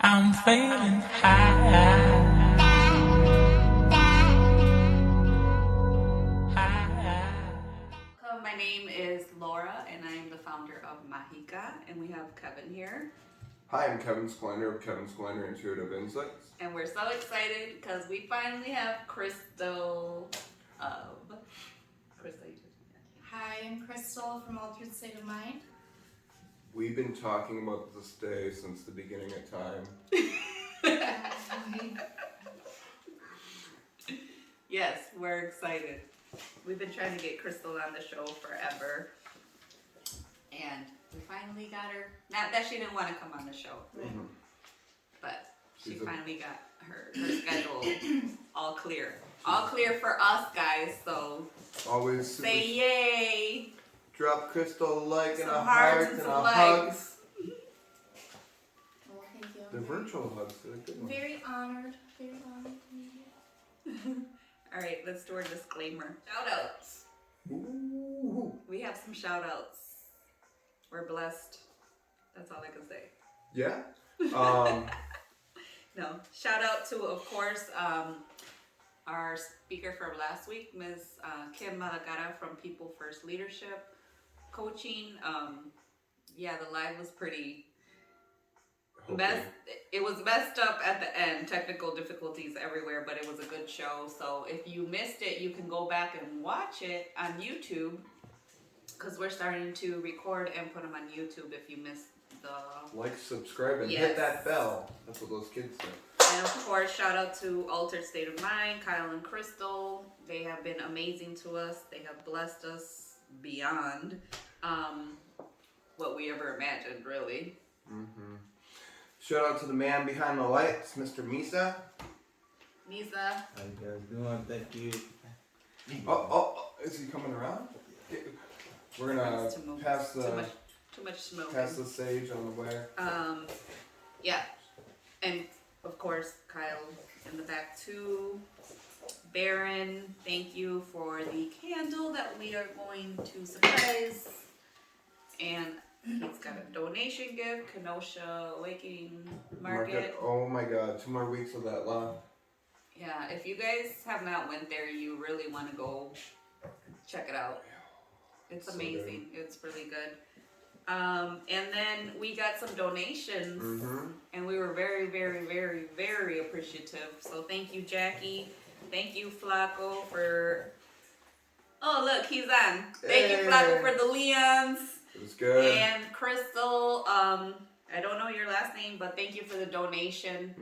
I'm feeling high. My name is Laura, and I am the founder of Majica, and we have Kevin here. Hi, I'm Kevin Sklander of Kevin Sklander Intuitive Insights. And we're so excited because we finally have Krystle of... Krystle, you just... Hi, I'm Krystle from Altered State of Mind. We've been talking about this day since the beginning of time. Yes, we're excited. We've been trying to get Krystle on the show forever. And we finally got her. Not that she didn't want to come on the show, but she finally got her schedule all clear. All clear for us, guys, so Always say yay. Drop Krystle a like and a Some heart hearts and and a some hug. likes. Well, thank you. The virtual hugs, they're good ones. Very honored to meet you. All right, let's do our disclaimer. Shout outs. Ooh. We have some shout outs. We're blessed. That's all I can say. Yeah? No. Shout out to, of course, our speaker from last week, Ms. Kim Majica from People First Leadership Coaching. Yeah, the live was pretty messed. It was messed up at the end. Technical difficulties everywhere, but it was a good show. So if you missed it, you can go back and watch it on YouTube, because we're starting to record and put them on YouTube if you missed the... Like, subscribe, and Yes. hit that bell. That's what those kids say. And of course, shout out to Altered State of Mind, Kyle and Krystle. They have been amazing to us. They have blessed us beyond what we ever imagined, really. Mm-hmm. Shout out to the man behind the lights, Mr. Misa. Misa. How you guys doing? Thank you. Oh, is he coming around? We're gonna Too much- pass Too much smoking. the sage on the way. Yeah. And of course, Kyle in the back too. Baron, thank you for the candle that we are going to surprise. And he's got a donation gift, Kenosha Awakening Market. Oh my god, 2 more weeks of that left. Yeah, if you guys have not went there, you really want to go check it out. It's So amazing. It's really good. And then we got some donations, and we were very, very, very, very appreciative. So thank you, Jackie. Thank you, Flacco, for... Oh, look, he's on. Thank you, Flacco, for the Leons. It was good. And Krystle, I don't know your last name, but thank you for the donation.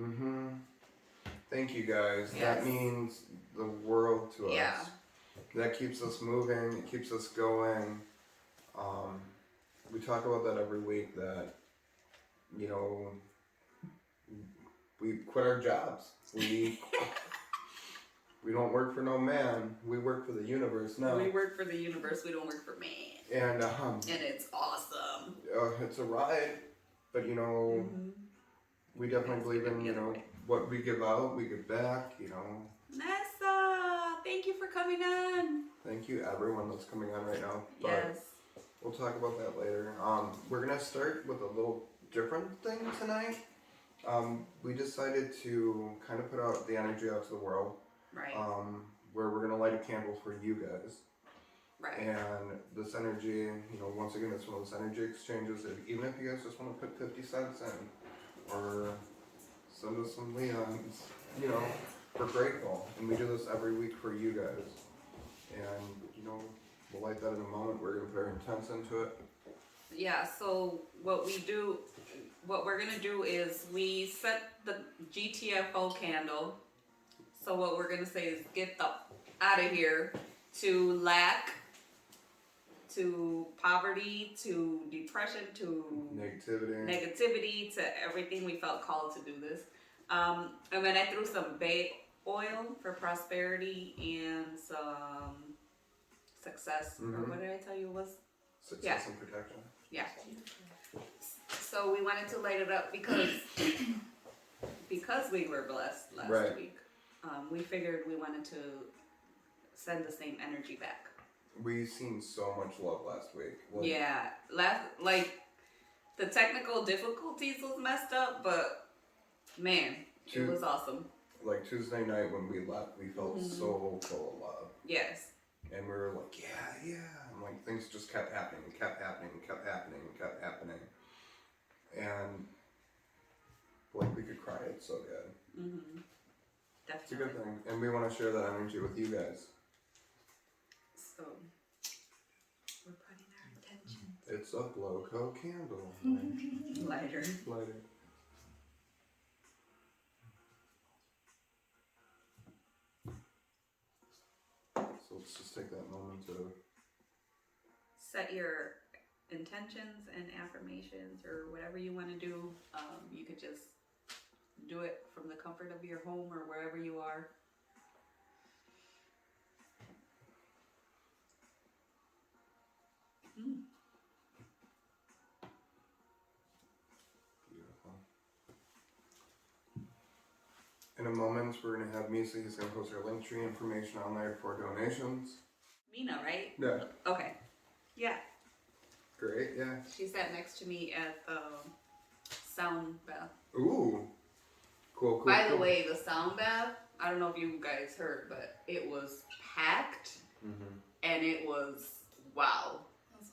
Thank you guys. Yes. That means the world to us. Yeah. That keeps us moving. It keeps us going. We talk about that every week, that, you know, we quit our jobs. We don't work for no man. We work for the universe now. We work for the universe. We don't work for man. And it's awesome. it's a ride, but you know, we definitely believe in, you know, what we give out, we give back, you know. Nessa, thank you for coming on. Thank you everyone that's coming on right now. But Yes. we'll talk about that later. We're gonna start with a little different thing tonight. We decided to kind of put out the energy out to the world. Right. Where we're gonna light a candle for you guys. Right. And this energy, you know, once again, it's one of those energy exchanges. Even if you guys just want to put 50 cents in, or send us some Leons, you know, we're grateful. And we do this every week for you guys. And, you know, we'll light that in a moment. We're going to be very intense into it. Yeah, so what we're going to do is we set the Gtfo Candle. So what we're going to say is get the out of here to lack, to poverty, to depression, to negativity, to everything. We felt called to do this. And then I threw some bay oil for prosperity and some success. Or what did I tell you it was? Success and protection. Yeah. So we wanted to light it up because we were blessed last week. We figured we wanted to send the same energy back. We seen so much love last week. The technical difficulties was messed up, but Man, it was awesome. Like Tuesday night when we left, we felt so full of love. Yes. And we were like, yeah. And like things just kept happening and kept happening and kept happening and kept happening. And like we could cry, it's so good. Mm-hmm. Definitely. It's a good thing. And we want to share that energy with you guys. So, we're putting our intentions. It's a Gtfo Candle. Lighter. Lighter. So let's just take that moment to Set your intentions and affirmations or whatever you want to do. You could just do it from the comfort of your home or wherever you are. Beautiful. In a moment, we're going to have Misa. He's going to post our link tree information on there for donations. Mina, right? Yeah. Okay. Yeah. Great, yeah. She sat next to me at the sound bath. Ooh. Cool. By the way, the sound bath, I don't know if you guys heard, but it was packed and it was, wow.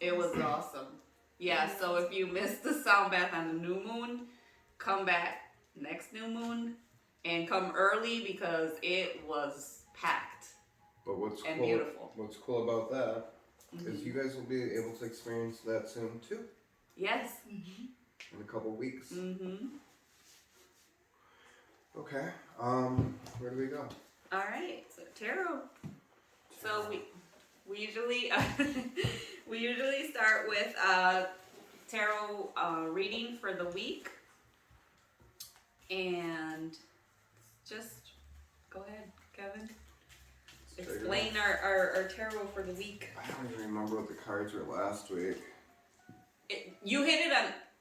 It was awesome. Yeah, so if you missed the sound bath on the new moon, come back next new moon and come early because it was packed. But what's and cool, beautiful. What's cool about that is you guys will be able to experience that soon too. Yes. In a couple weeks. Okay. Where do we go? All right. So tarot. So we usually we usually start with tarot reading for the week, and just go ahead, Kevin. Explain our tarot for the week. I don't even remember what the cards were last week. You hit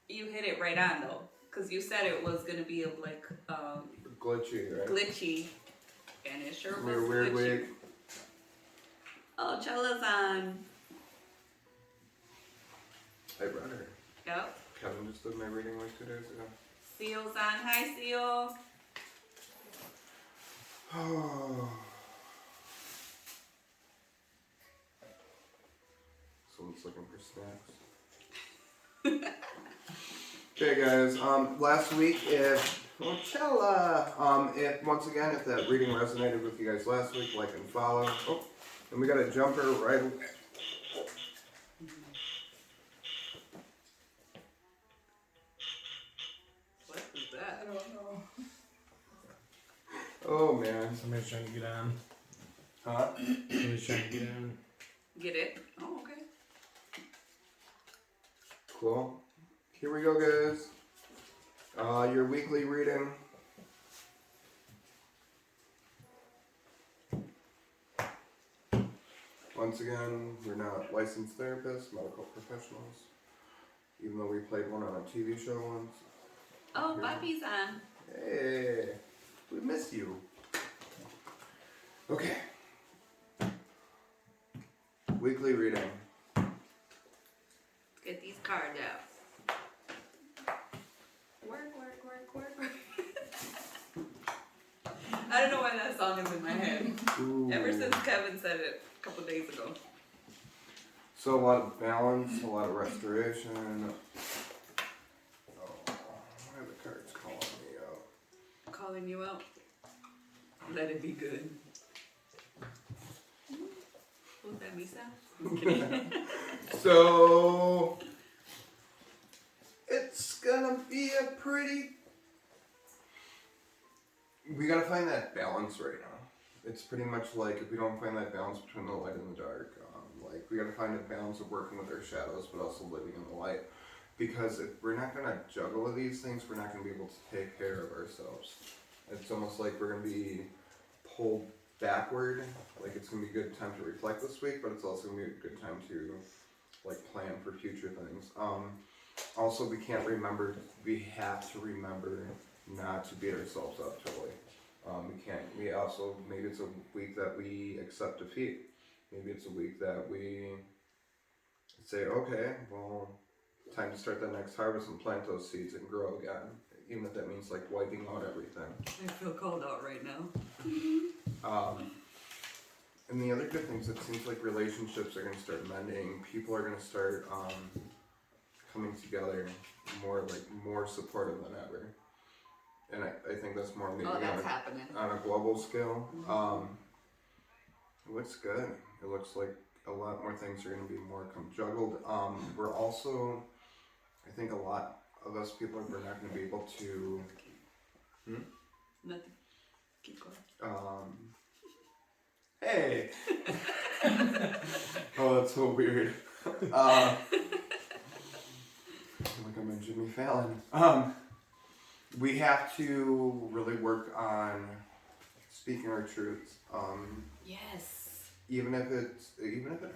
it right on though, because you said it was gonna be like Glitchy, right? glitchy, and it sure was Weird glitchy. week. Oh, Chella's on. I read her. Yep. Kevin just did my reading like 2 days ago. Seal's on. Hi, Seal. Someone's looking for snacks. Okay, guys. Last week, if once again, if that reading resonated with you guys last week, like and follow. Oh, and we got a jumper right away. What is that? I don't know. Oh man. Somebody's trying to get on. Huh? Somebody's trying to get on. Get it? Oh, okay. Cool. Here we go, guys. Your weekly reading. Once again, we're not licensed therapists, medical professionals. Even though we played one on a TV show once. Oh, Bobby's on. Hey, we miss you. Okay. Weekly reading. Get these cards out. Work. I don't know why that song is in my head. Ooh. Ever since Kevin said it a couple days ago. So a lot of balance, a lot of restoration. Oh, why are the cards calling me out? Calling you out. Let it be good. Who's that, Misa? So it's gonna be a pretty. We gotta find that balance right now. It's pretty much like if we don't find that balance between the light and the dark, like we gotta find a balance of working with our shadows, but also living in the light. Because if we're not gonna juggle these things, we're not gonna be able to take care of ourselves. It's almost like we're gonna be pulled backward. Like it's gonna be a good time to reflect this week, but it's also gonna be a good time to like plan for future things. Also, we have to remember not to beat ourselves up totally. We also, maybe it's a week that we accept defeat. Maybe it's a week that we say, okay, well, time to start the next harvest and plant those seeds and grow again. even if that means like wiping out everything. I feel called out right now. And the other good things, it seems like relationships are going to start mending. People are going to start coming together more supportive than ever. And I think that's more maybe happening on a global scale. It looks good. It looks like a lot more things are going to be more juggled. We're also, I think a lot of us people are not going to be able to. Nothing. Keep going. Hey. Oh, that's so weird. Like I'm in Jimmy Fallon. We have to really work on speaking our truths. Yes. Even if it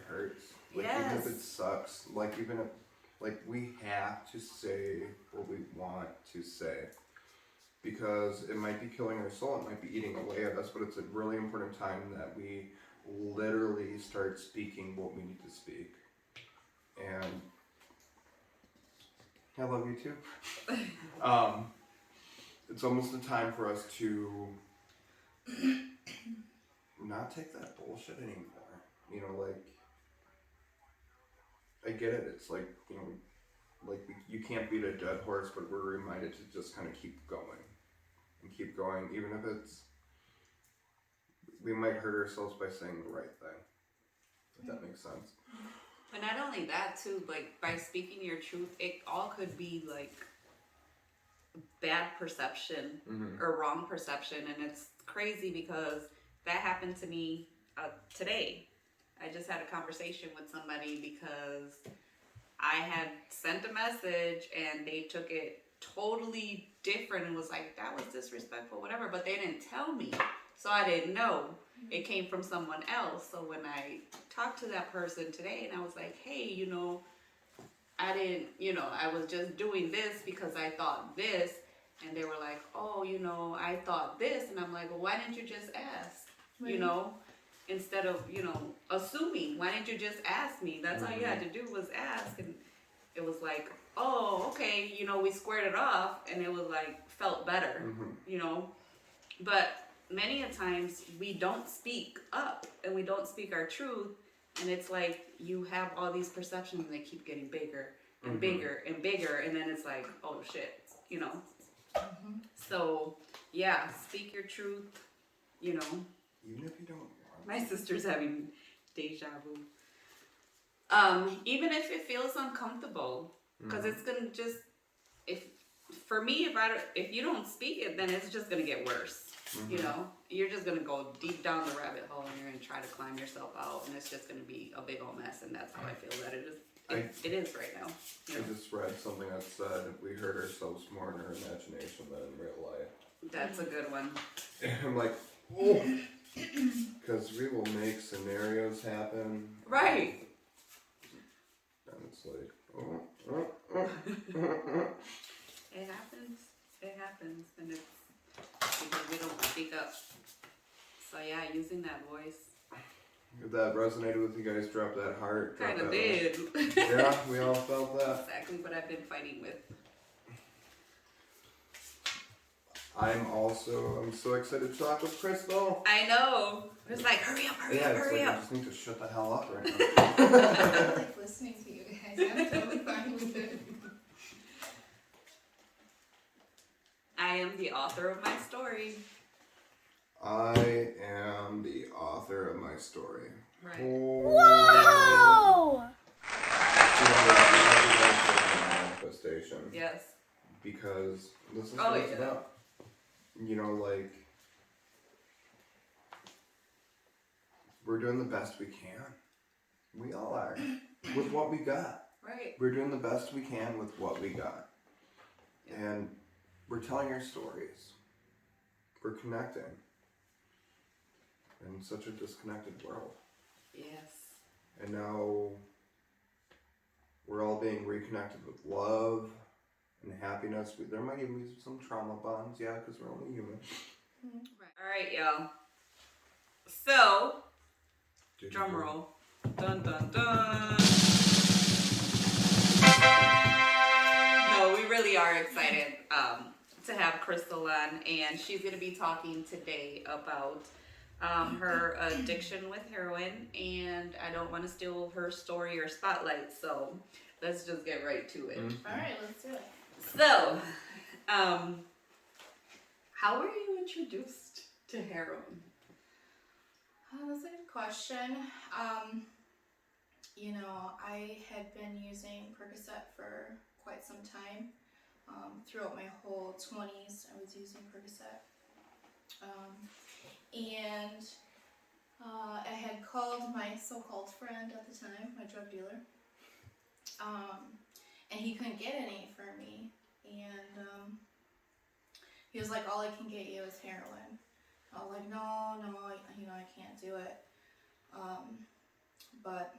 hurts. Like even if it sucks. Like even if we have to say what we want to say. Because it might be killing our soul, it might be eating away at us, but it's a really important time that we literally start speaking what we need to speak. And I love you too. It's almost a time for us to not take that bullshit anymore. You know, like, I get it, it's like, you know, like you can't beat a dead horse, but we're reminded to just kind of keep going. And keep going, even if we might hurt ourselves by saying the right thing. If that makes sense. And not only that too, like by speaking your truth, it all could be like bad perception or wrong perception, and it's crazy because that happened to me today. I just had a conversation with somebody because I had sent a message and they took it totally different and was like, that was disrespectful, whatever, but they didn't tell me, so I didn't know. It came from someone else. So when I talked to that person today and I was like, hey, you know, I didn't, you know, I was just doing this because I thought this, and they were like, oh, you know, I thought this, and I'm like, well, why didn't you just ask? Right. You know, instead of, you know, assuming, why didn't you just ask me? That's all you had to do was ask. And it was like, oh, okay, you know, we squared it off, and it was like, felt better, you know. But many a times we don't speak up and we don't speak our truth, and it's like you have all these perceptions and they keep getting bigger and bigger and bigger, and then it's like, oh shit, you know. So yeah, speak your truth, you know. Even if you don't want. My sister's having deja vu. Even if it feels uncomfortable, because it's gonna just, for me, if you don't speak it, then it's just gonna get worse. You know, you're just gonna go deep down the rabbit hole, and you're gonna try to climb yourself out, and it's just gonna be a big old mess. And that's how I feel that it is. It is right now. You know? I just read something that said we hurt ourselves more in our imagination than in real life. That's a good one. And I'm like, oh, because we will make scenarios happen. Right. And it's like, It happens. It happens, and it's because we don't speak up. So yeah, using that voice. If that resonated with you guys, drop that heart. Kind of did. Yeah, we all felt that. Exactly what I've been fighting with. I'm so excited to talk with Krystle. I know. It's like, hurry up. I just need to shut the hell up right now. I like listening to you guys. I'm totally fine with it. I am the author of my story. I am the author of my story. Right. Whoa! Manifestation. Yes. Because this is what it's about. You know, like, we're doing the best we can. We all are. With what we got. Right. We're doing the best we can with what we got. Yep. And we're telling our stories. We're connecting. In such a disconnected world. Yes. And now we're all being reconnected with love and happiness. There might even be some trauma bonds, yeah, because we're only human. Right. All right, y'all. So, drum roll. Dun, dun, dun. No, we really are excited to have Krystle on, and she's going to be talking today about her addiction with heroin, and I don't want to steal her story or spotlight, so let's just get right to it. Alright, let's do it. So, how were you introduced to heroin? That's a good question. You know, I had been using Percocet for quite some time. Throughout my whole 20s, I was using Percocet. And I had called my so-called friend at the time, my drug dealer, and he couldn't get any for me. And he was like, all I can get you is heroin. I was like, no, you know, I can't do it. But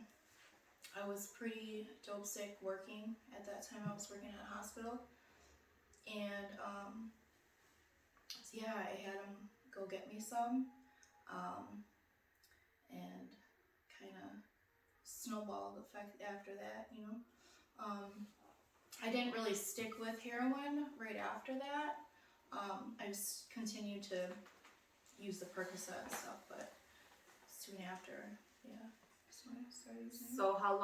I was pretty dope sick working. At that time, I was working at a hospital. And so yeah, I had him go get me some. And kind of snowballed effect after that, you know. I didn't really stick with heroin right after that. I just continued to use the Percocet and stuff, but soon after, yeah, that's when I started using it. So how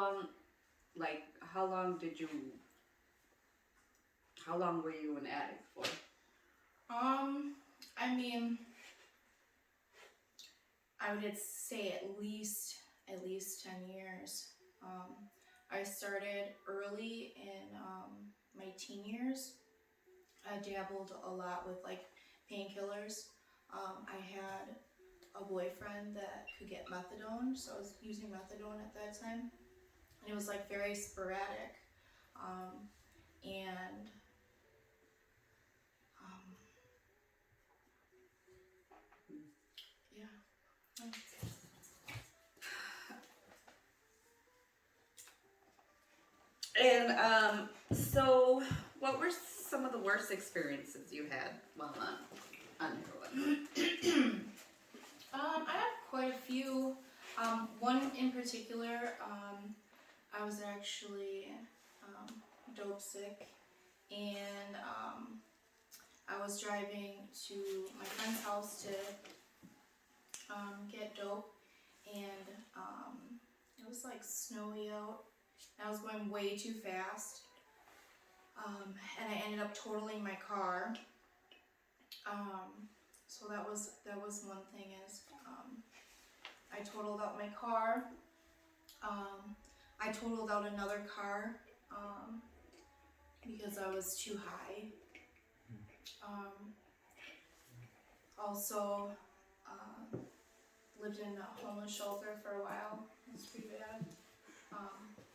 long were you an addict for? I mean, I would say at least 10 years. I started early in my teen years. I dabbled a lot with like painkillers. I had a boyfriend that could get methadone, so I was using methadone at that time. And it was like very sporadic. And yeah. And so what were some of the worst experiences you had while on heroin? I have quite a few. One in particular, I was actually dope sick, and I was driving to my friend's house to get dope, and it was like snowy out, and I was going way too fast, and I ended up totaling my car. So that was one thing is I totaled out my car. I totaled out another car because I was too high. Also lived in a homeless shelter for a while. It was pretty bad.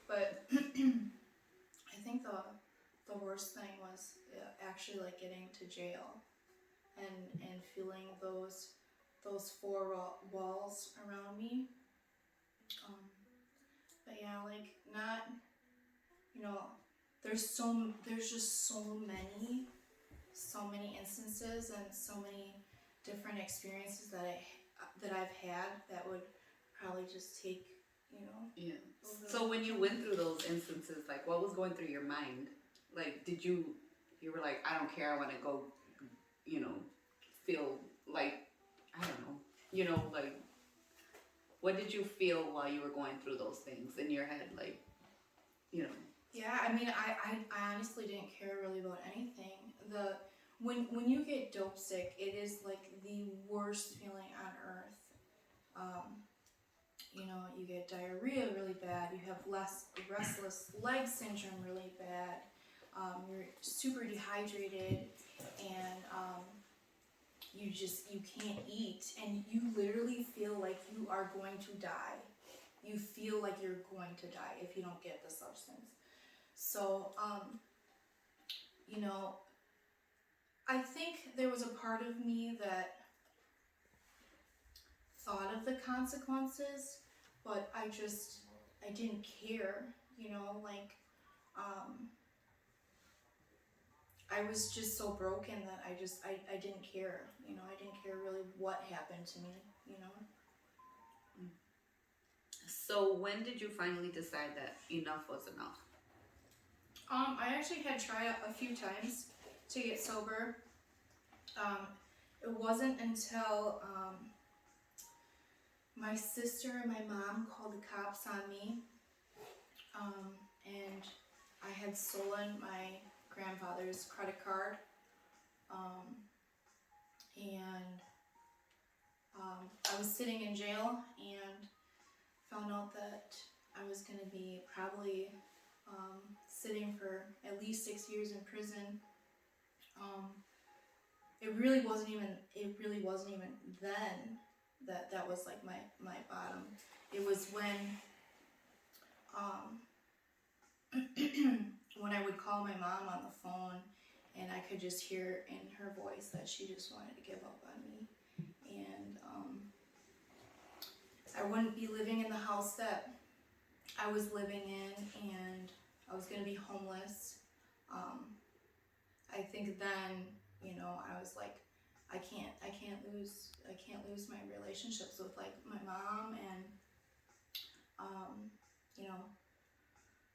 But I think the worst thing was actually like getting to jail and feeling those four walls around me. But yeah, like not, you know, there's just so many instances and so many different experiences that I've had that would probably just take, you know. Yeah. So when you went through those instances, like what was going through your mind? Like did you were like, I don't care, I want to go, you know, feel like, I don't know, you know, like what did you feel while you were going through those things in your head, like, you know? Yeah, I mean, I honestly didn't care really about anything. When you get dope sick, it is like the worst feeling on earth. You know, you get diarrhea really bad. You have restless leg syndrome really bad. You're super dehydrated, and you can't eat, and you literally feel like you are going to die. You feel like you're going to die if you don't get the substance. So, you know, I think there was a part of me that thought of the consequences, but I didn't care, you know, like, I was just so broken that I didn't care, you know, I didn't care really what happened to me, you know. So when did you finally decide that enough was enough? I actually had tried a few times to get sober. It wasn't until my sister and my mom called the cops on me, and I had stolen my grandfather's credit card, and I was sitting in jail and found out that I was going to be probably sitting for at least 6 years in prison. It really wasn't even then that was like my bottom. It was when when I would call my mom on the phone and I could just hear in her voice that she just wanted to give up on me. And I wouldn't be living in the house that I was living in, and I was gonna be homeless. I think then, you know, I was like, I can't lose my relationships with like my mom, and you know,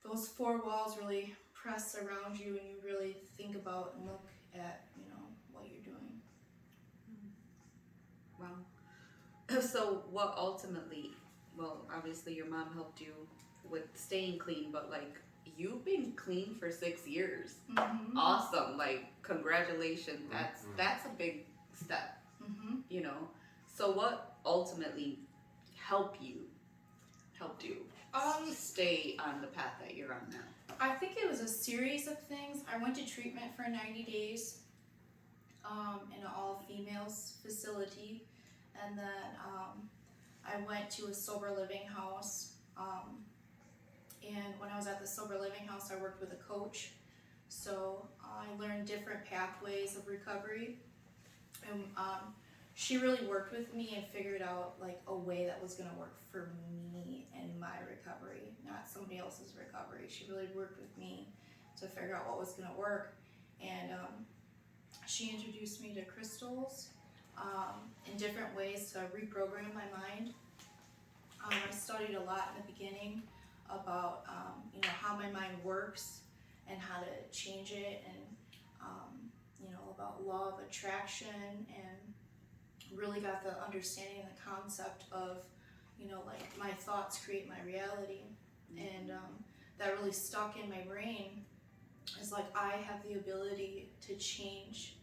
those four walls really press around you, and you really think about and look at, you know, what you're doing. Wow. So what ultimately, well, obviously your mom helped you with staying clean, but like you've been clean for 6 years. Mm-hmm. Awesome. Like congratulations. That's a big step. Mm-hmm. You know. So what ultimately helped you stay on the path that you're on now? I think it was a series of things. I went to treatment for 90 days in an all-females facility, and then I went to a sober living house. And when I was at the sober living house, I worked with a coach, so I learned different pathways of recovery, and she really worked with me and figured out like a way that was going to work for me and my recovery, not somebody else's recovery. She really worked with me to figure out what was going to work, and she introduced me to crystals in different ways to reprogram my mind. I studied a lot in the beginning about you know, how my mind works and how to change it, and you know, about law of attraction, and really got the understanding and the concept of, you know, like my thoughts create my reality. And that really stuck in my brain. It's like I have the ability to change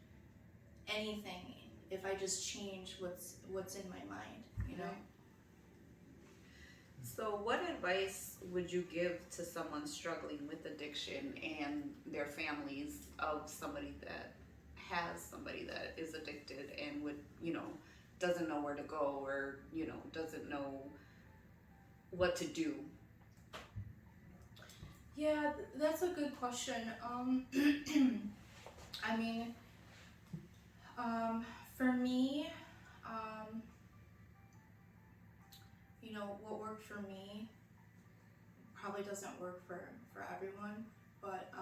anything if I just change what's in my mind, you know. So what advice would you give to someone struggling with addiction and their families of somebody that has somebody that is addicted and would, you know, doesn't know where to go, or, you know, doesn't know what to do? Yeah, that's a good question. I mean, for me, you know, what worked for me probably doesn't work for everyone, but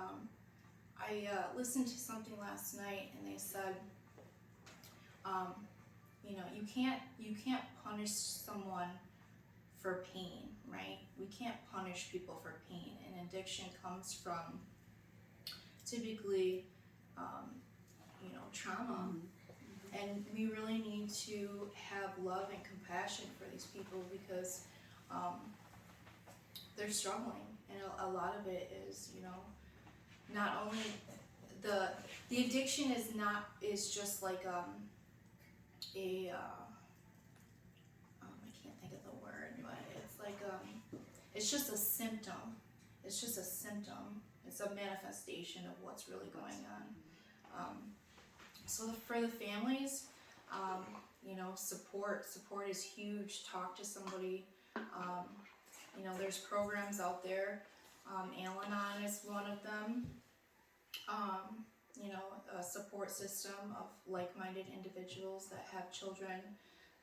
I listened to something last night, and they said, you know, you can't punish someone for pain, right? We can't punish people for pain, and addiction comes from typically, you know, trauma. And we really need to have love and compassion for these people, because they're struggling, and a lot of it is, you know, not only the addiction is just like I can't think of the word, but it's like it's just a symptom. It's just a symptom. It's a manifestation of what's really going on. So for the families, you know, support is huge. Talk to somebody. You know, there's programs out there. Al-Anon is one of them. You know, a support system of like-minded individuals that have children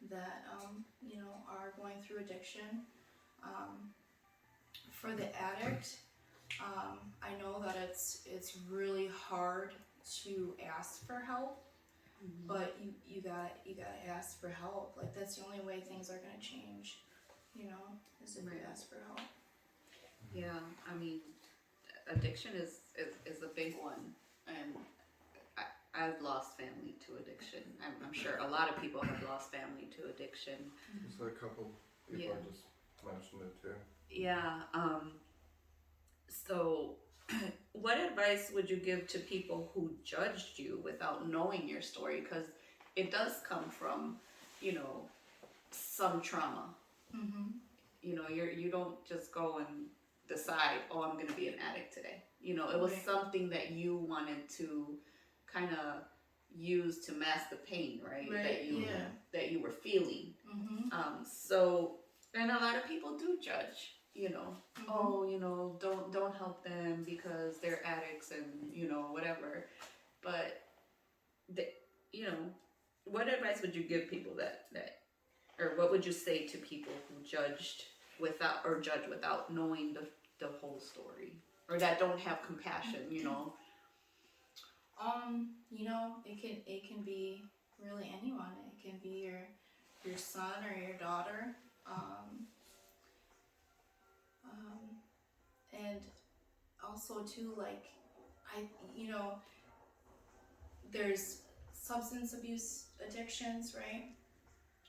that, you know, are going through addiction. For the addict, I know that it's really hard to ask for help, but you gotta ask for help. Like, that's the only way things are gonna change, you know, is if you ask for help. Yeah, I mean, addiction is a big one, and I've lost family to addiction. I'm sure a lot of people have lost family to addiction. So a couple people Yeah. just mentioned it too. Yeah. So, what advice would you give to people who judged you without knowing your story? Because it does come from, you know, some trauma. Mm-hmm. You know, you don't just go and decide, oh, I'm gonna be an addict today. You know, it was Right. something that you wanted to kind of use to mask the pain, right? Right. That you were feeling. Mm-hmm. So, and a lot of people do judge. You know, Mm-hmm. oh, you know, don't help them because they're addicts and you know whatever. But, you know, what advice would you give people that or what would you say to people who judge without knowing the whole story, or that don't have compassion? You know. You know, it can be really anyone. It can be your son or your daughter. And also too, like, you know, there's substance abuse addictions, right?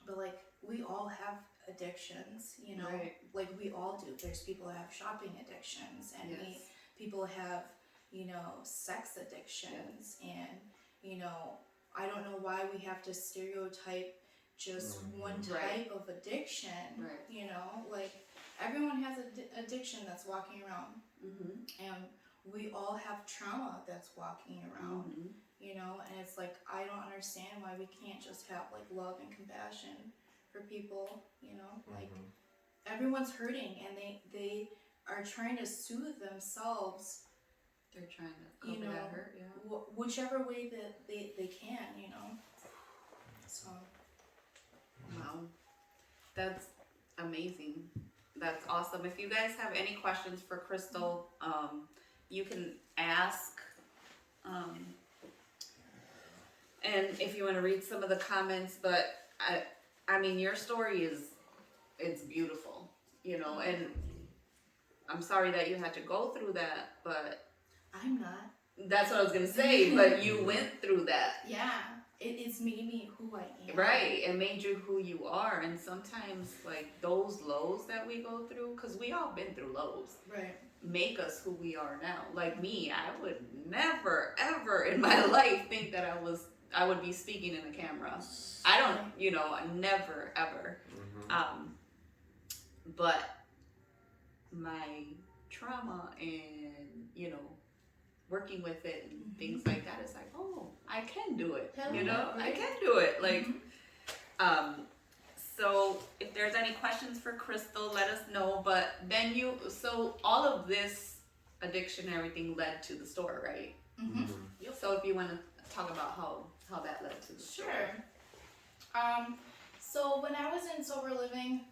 But like we all have addictions, you know, Right. like we all do. There's people who have shopping addictions, and Yes. people have, you know, sex addictions, and you know, I don't know why we have to stereotype just one Right. type of addiction. Right. You know, like everyone has an addiction that's walking around, and we all have trauma that's walking around. You know, and it's like I don't understand why we can't just have like love and compassion for people. You know, like everyone's hurting, and they are trying to soothe themselves. They're trying to cover You know, that hurt. Yeah. Whichever way that they can. You know, so. Wow, that's amazing. That's awesome. If you guys have any questions for Krystle, you can ask. And if you want to read some of the comments, but I mean, your story it's beautiful, you know, and I'm sorry that you had to go through that, but I'm not. that's what I was gonna say. But you went through that. Yeah, it's made me who I am. Right, it made you who you are, and sometimes like those lows that we go through, because we all been through lows, Right. make us who we are now. Like me, I would never ever in my life think that I would be speaking in a camera. I don't, you know, never ever. But my trauma and you know working with it and things like that, it's like, oh, I can do it. Hell You know, yeah, I right? can do it. Like, so if there's any questions for Krystle, let us know. But then so all of this addiction and everything led to the store, right? Yep. So if you want to talk about how that led to the store. Sure. So when I was in sober living,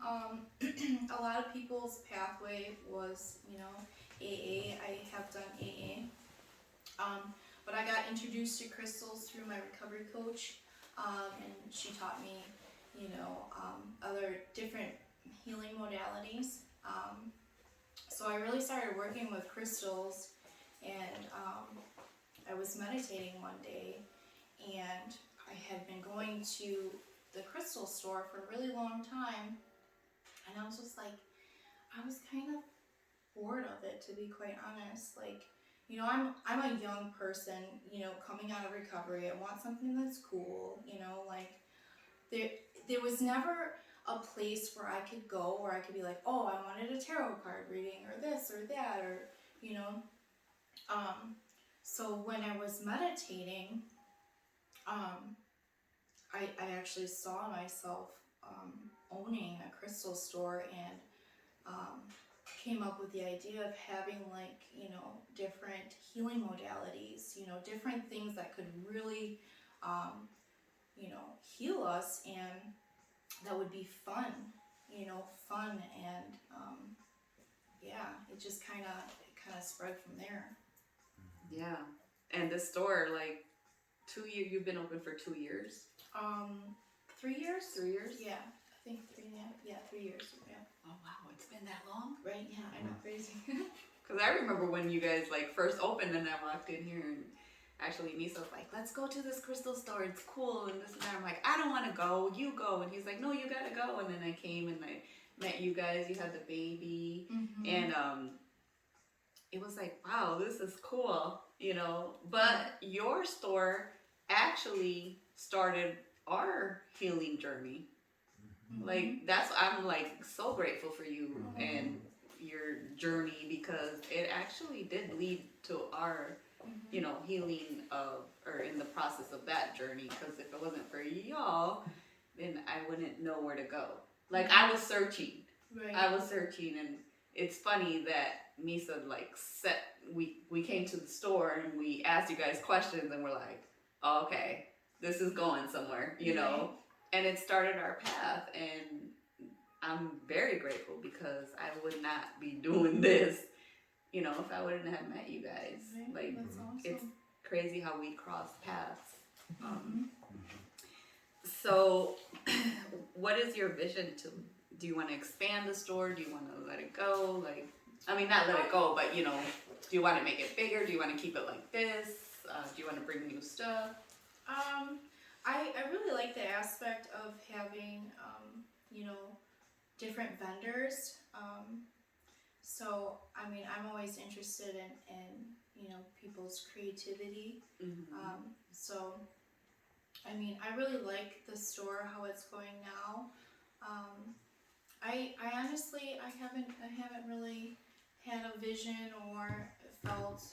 a lot of people's pathway was, you know, AA. I have done AA. But I got introduced to crystals through my recovery coach, and she taught me, you know, other different healing modalities. So I really started working with crystals, and I was meditating one day, and I had been going to the crystal store for a really long time, and I was just like, I was kind of bored of it, to be quite honest. Like, you know, I'm a young person, you know, coming out of recovery. I want something that's cool, you know, like there was never a place where I could go where I could be like, oh, I wanted a tarot card reading or this or that, or, you know. So when I was meditating, I actually saw myself owning a crystal store, and came up with the idea of having, like, you know, different healing modalities, you know, different things that could really, you know, heal us, and that would be fun, you know, and yeah, it just kind of spread from there. Yeah, and this store, like, 2 years. You've been open for 2 years. 3 years. 3 years. Yeah, I think 3.5. Yeah, 3 years. Yeah. Oh wow, it's been that long. Right. Yeah, I know, crazy. Because I remember when you guys like first opened and I walked in here and actually Misa's like, let's go to this crystal store, it's cool and this and that. I'm like, I don't want to go, you go. And he's like, no, you gotta go. And then I came and I met you guys, you had the baby, and it was like, wow, this is cool, you know. But your store actually started our healing journey. Like, that's, I'm like so grateful for you and your journey, because it actually did lead to our, you know, healing of, or in the process of that journey. Because if it wasn't for y'all, then I wouldn't know where to go. Like, I was searching. Right. I was searching, and it's funny that Misa like we came to the store and we asked you guys questions, and we're like, oh, okay, this is going somewhere, you know. And it started our path, and I'm very grateful, because I would not be doing this, you know, if I wouldn't have met you guys. Like, That's awesome. it's crazy how we crossed paths. So, what is your vision to? Do you want to expand the store? Do you want to let it go? Like, I mean, not let it go, but, you know, do you want to make it bigger? Do you want to keep it like this? Do you want to bring new stuff? I really like the aspect of having, you know, different vendors. So, I mean, I'm always interested in you know, people's creativity. So, I mean, I really like the store, how it's going now. I honestly, I haven't really had a vision or felt,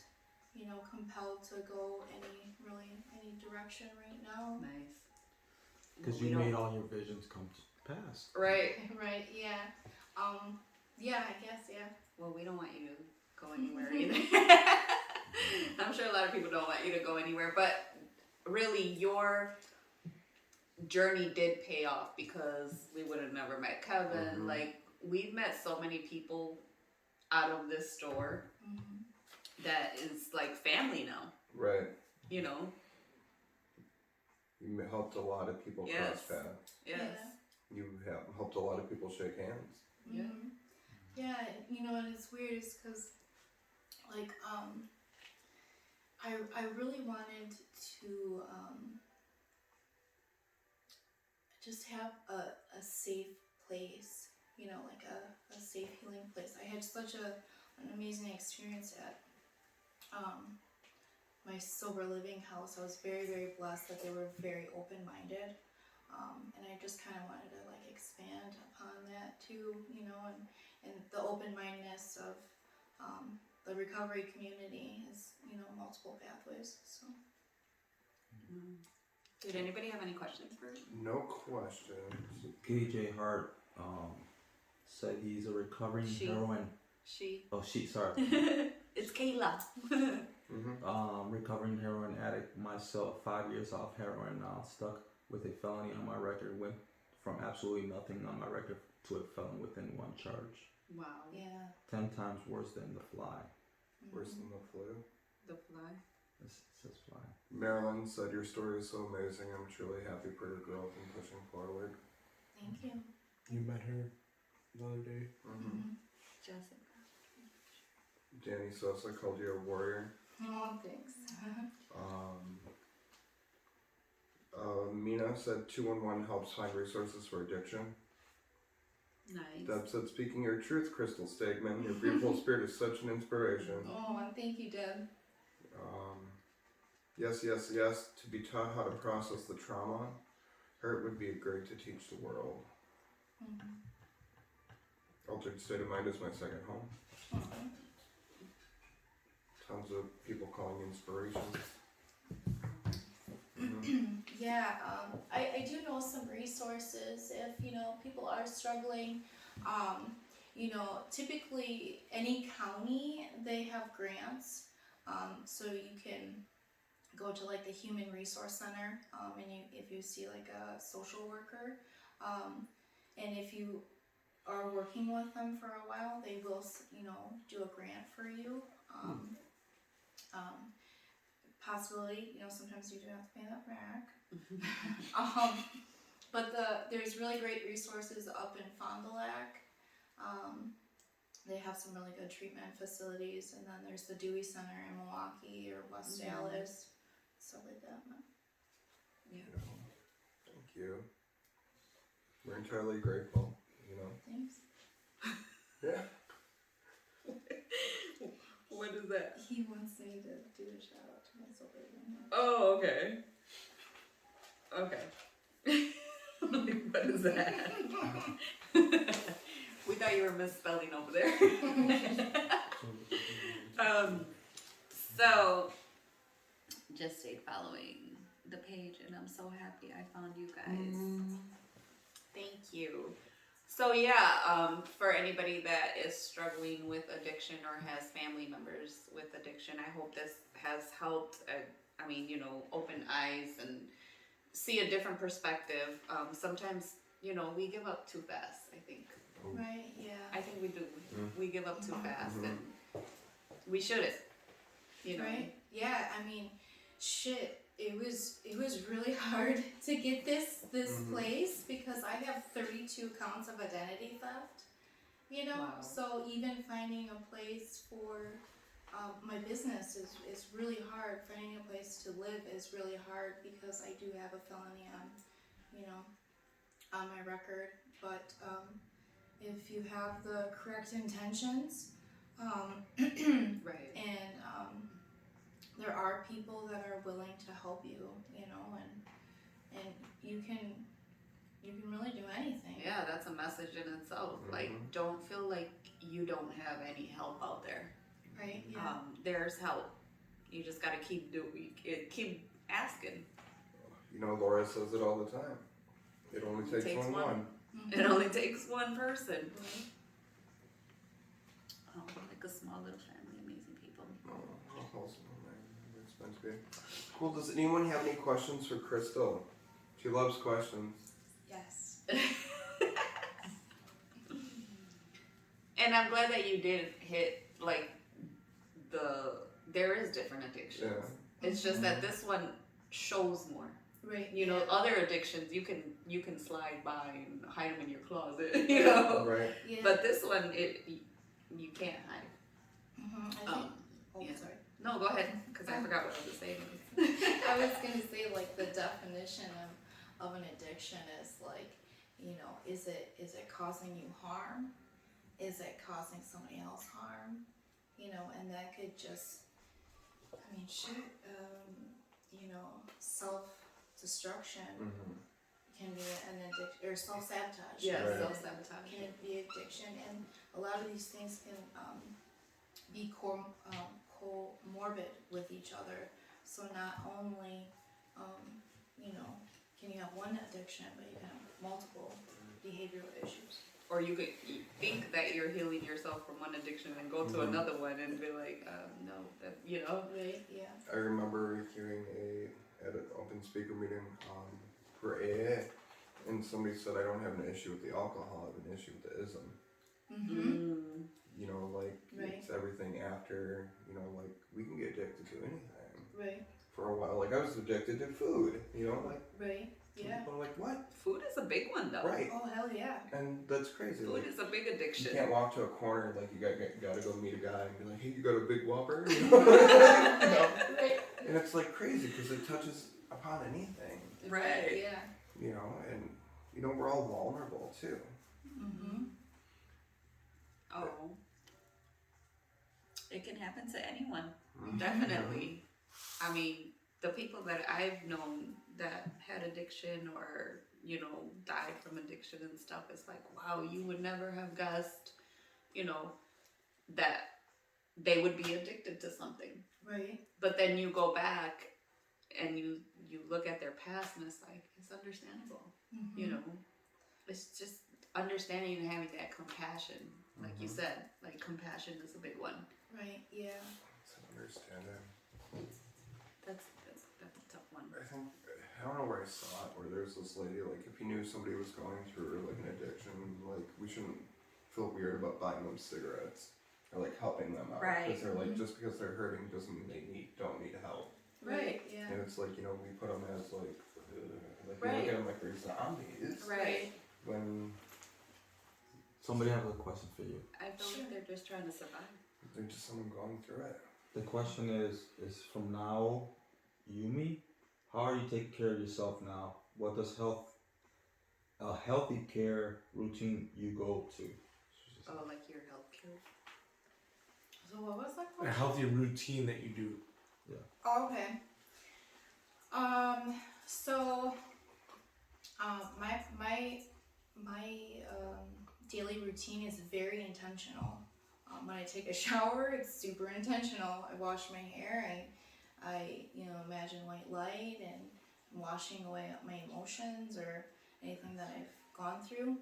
you know, compelled to go any direction right now. Nice. Because We you don't- made all your visions come to pass. Right. Right, yeah. Yeah, I guess, yeah. Well, we don't want you to go anywhere either. I'm sure a lot of people don't want you to go anywhere, but really your journey did pay off, because we would have never met Kevin. Like, we've met so many people out of this store that is like family now, Right. you know. You helped a lot of people Yes. cross paths. Yes. You have helped a lot of people shake hands. Yeah. Yeah, you know, and it's weird is because, like, I really wanted to just have a safe place, you know, like a safe healing place. I had such an amazing experience at my sober living house. I was very, very blessed that they were very open-minded, and I just kind of wanted to like expand upon that too, you know, and the open-mindedness of the recovery community is, you know, multiple pathways. So Did anybody have any questions for? No questions. KJ Hart said he's a recovering She. heroin. She. Oh, sorry. It's Kayla. Recovering heroin addict myself, 5 years off heroin now, stuck with a felony on my record, went from absolutely nothing on my record to a felon within one charge. Wow. yeah. 10 times worse than the fly. Worse than the flu. The fly. It says fly. Marilyn said your story is so amazing. I'm truly happy for your growth and pushing forward. Thank you. You met her the other day. Jessica. Danny Sosa called you a warrior. Oh, thanks. Mina said 211 helps find resources for addiction. Nice. Deb said, speaking your truth, Krystle Stagman, your beautiful spirit is such an inspiration. Oh, and thank you, Deb. Yes, yes, yes, to be taught how to process the trauma. Hurt would be great to teach the world. Altered State of Mind is my second home. Tons of people calling inspiration. Yeah, I do know some resources if, you know, people are struggling. You know, typically any county, they have grants, so you can go to like the Human Resource Center, and if you see like a social worker, and if you are working with them for a while, they will, you know, do a grant for you. Possibility, you know, sometimes you do have to pay that back. But there's really great resources up in Fond du Lac. They have some really good treatment facilities, and then there's the Dewey Center in Milwaukee or West Dallas. stuff like that. But Yeah. You know, thank you. We're entirely grateful, you know. thanks. Yeah. What is that? He wants me to do a shout out to myself right now. Oh, okay. Okay. What is that? We thought you were misspelling over there. So just stay following the page, and I'm so happy I found you guys. Thank you. So yeah, for anybody that is struggling with addiction or has family members with addiction, I hope this has helped. I mean, you know, open eyes and see a different perspective. Sometimes, you know, we give up too fast, I think. Right, yeah. I think we do. We give up too fast, Mhm. and we shouldn't. You know. Right? Yeah, I mean, shit. It was really hard to get this Mhm. place because I have 32 counts of identity theft. You know, Wow. so even finding a place for my business is really hard. Finding a place to live is really hard because I do have a felony on my record. But if you have the correct intentions, Right. and there are people that are willing to help you, you know, and you can really do anything. Yeah, that's a message in itself. Like, don't feel like you don't have any help out there. Right? Yeah. There's help. You just gotta keep asking. You know, Laura says it all the time. It only takes one. It only takes one person. Right. Oh, like a small little family, amazing people. Oh, wholesome. It's meant to be. Cool. Does anyone have any questions for Krystle? She loves questions. Yes. And I'm glad that you did hit like there is different addictions. Yeah. It's just that this one shows more. Right. You know, other addictions you can slide by and hide them in your closet. You know. Right. Yeah. But this one, you can't hide. I think. yeah. Sorry. No, go ahead, because I forgot what I was saying. I was gonna say, like, the definition of an addiction is like, you know, is it causing you harm? Is it causing somebody else harm? You know, and that could just, I mean, shit, you know, self-destruction can be an addiction, or self-sabotage. Yeah, Right. self-sabotage. Can be addiction, and a lot of these things can be comorbid with each other. So not only, you know, can you have one addiction, but you can have multiple behavioral issues. Or you could think that you're healing yourself from one addiction and go to another one and be like, no, that, you know. Right, yeah. I remember hearing at an open speaker meeting for AA, and somebody said, I don't have an issue with the alcohol, I have an issue with the ism. You know, like, it's everything after, you know, like, we can get addicted to anything. Right. For a while, like, I was addicted to food, you know, like, Right, yeah. people are like, what? Food is a big one, though. Right. Oh, hell yeah. And that's crazy. Food Like, is a big you addiction. can't walk to a corner, like, you gotta go meet a guy and be like, hey, you got a big Whopper? You know? You know? Right. And it's, like, crazy, because it touches upon anything, Right. Yeah. you know, and, you know, we're all vulnerable, too. Oh. It can happen to anyone. Definitely. I mean, the people that I've known that had addiction or, you know, died from addiction and stuff, it's like, wow, you would never have guessed, you know, that they would be addicted to something. Right. But then you go back and you look at their past and it's like, it's understandable. You know, it's just understanding and having that compassion. Like you said, like compassion is a big one. Right, yeah. It's understanding. That's a tough one. I think, I don't know where I saw it, where there's this lady, like, if you knew somebody was going through, like, an addiction, like, we shouldn't feel weird about buying them cigarettes, or, like, helping them out. Right. Because they're, like, just because they're hurting doesn't mean they don't need help. Right, yeah. And it's like, you know, we put them as, like we look Right. at them like they're zombies. Right. When Somebody have a question for you. I feel like they're just trying to survive. they're just someone going through it. The question is from now Yumi, how are you taking care of yourself now? What does a healthy care routine you go to? Oh, like your health care. So what was that A question? healthy routine that you do. Oh, okay. So, my daily routine is very intentional. When I take a shower, it's super intentional. I wash my hair. I imagine white light, and I'm washing away my emotions or anything that I've gone through.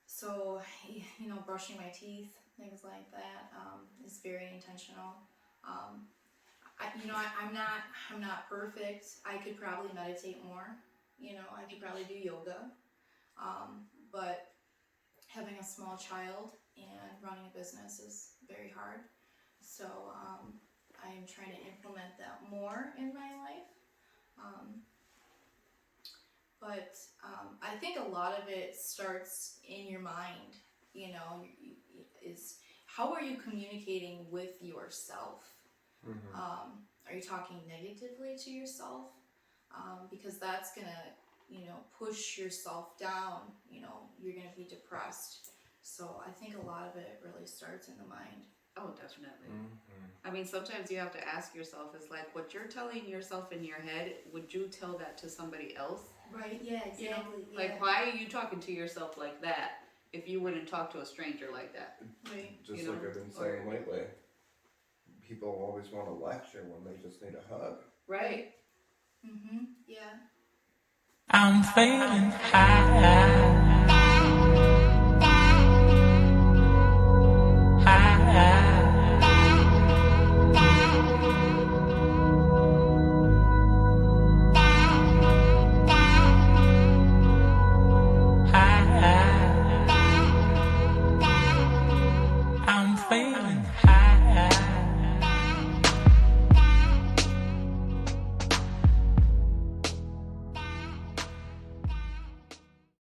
So, brushing my teeth, things like that, is very intentional. I'm not perfect. I could probably meditate more. I could probably do yoga. But having a small child and running a business is very hard. So I'm trying to implement that more in my life. But I think a lot of it starts in your mind. Is how are you communicating with yourself? Mm-hmm. Are you talking negatively to yourself? Because that's gonna, push yourself down. You're gonna be depressed. So I think a lot of it really starts in the mind. Oh, definitely. Mm-hmm. I mean, sometimes you have to ask yourself, is like what you're telling yourself in your head, would you tell that to somebody else? Right, yeah, exactly. You know? Like, why are you talking to yourself like that if you wouldn't talk to a stranger like that? Right. Just You like know, I've been saying lately, people always want a lecture when they just need a hug. Right. Mm-hmm, yeah. I'm feeling high. I'm feeling high.